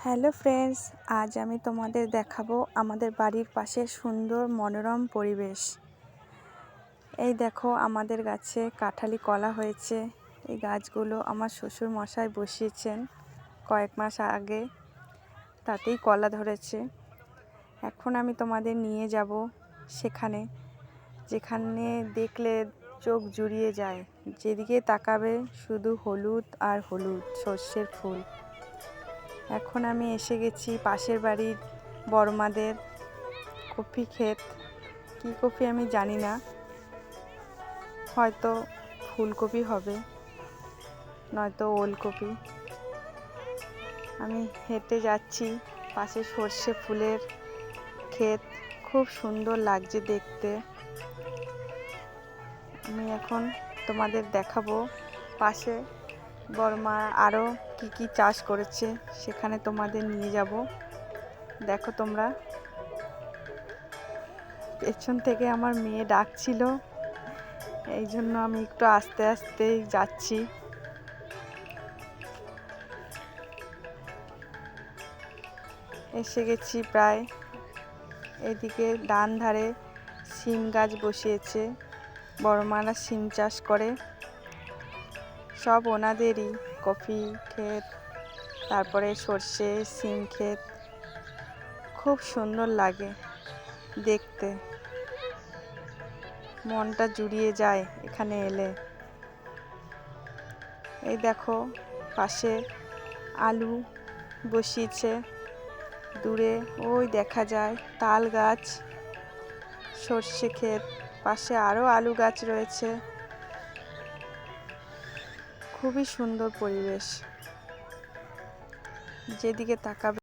Hello friends, আজ আমি তোমাদের দেখাবো আমাদের বাড়ির পাশে সুন্দর মনোরম পরিবেশ। এই দেখো, আমাদের গাছে কাঁঠালি কলা হয়েছে। এই গাছগুলো আমার শ্বশুর মশাই বসিয়েছেন কয়েক মাস আগে, তাতেই কলা ধরেছে। এখন আমি তোমাদের নিয়ে যাব সেখানে, যেখানে দেখলে চোখ জুড়িয়ে যায়। যেদিকে তাকাবে শুধু হলুদ আর হলুদ সর্ষের ফুল। এখন আমি এসে গেছি পাশের বাড়ির বড়মাদের কপি ক্ষেত। কী কপি আমি জানি না, হয়তো ফুলকপি হবে, নয়তো ওলকপি। আমি হেঁটে যাচ্ছি, পাশে সর্ষে ফুলের ক্ষেত, খুব সুন্দর লাগছে দেখতে। আমি এখন তোমাদের দেখাবো পাশে বড়মা আরও কি চাষ করেছে, সেখানে তোমাদের নিয়ে যাব। দেখো তোমরা, পেছন থেকে আমার মেয়ে ডাকছিল, এই জন্য আমি একটু আস্তে আস্তে যাচ্ছি। এসে গেছি প্রায়। এদিকে ডান ধারে সিম গাছ বসিয়েছে, বড়মারা সিম চাষ করে। সব ওনাদেরই কফি ক্ষেত, তারপরে সর্ষে সিম ক্ষেত। খুব সুন্দর লাগে দেখতে, মনটা জুড়িয়ে যায় এখানে এলে। এই দেখো, পাশে আলু বসিয়েছে, দূরে ওই দেখা যায় তাল গাছ, সর্ষে ক্ষেত, পাশে আরও আলু গাছ রয়েছে। খুবই সুন্দর পরিবেশ, যেদিকে তাকাবে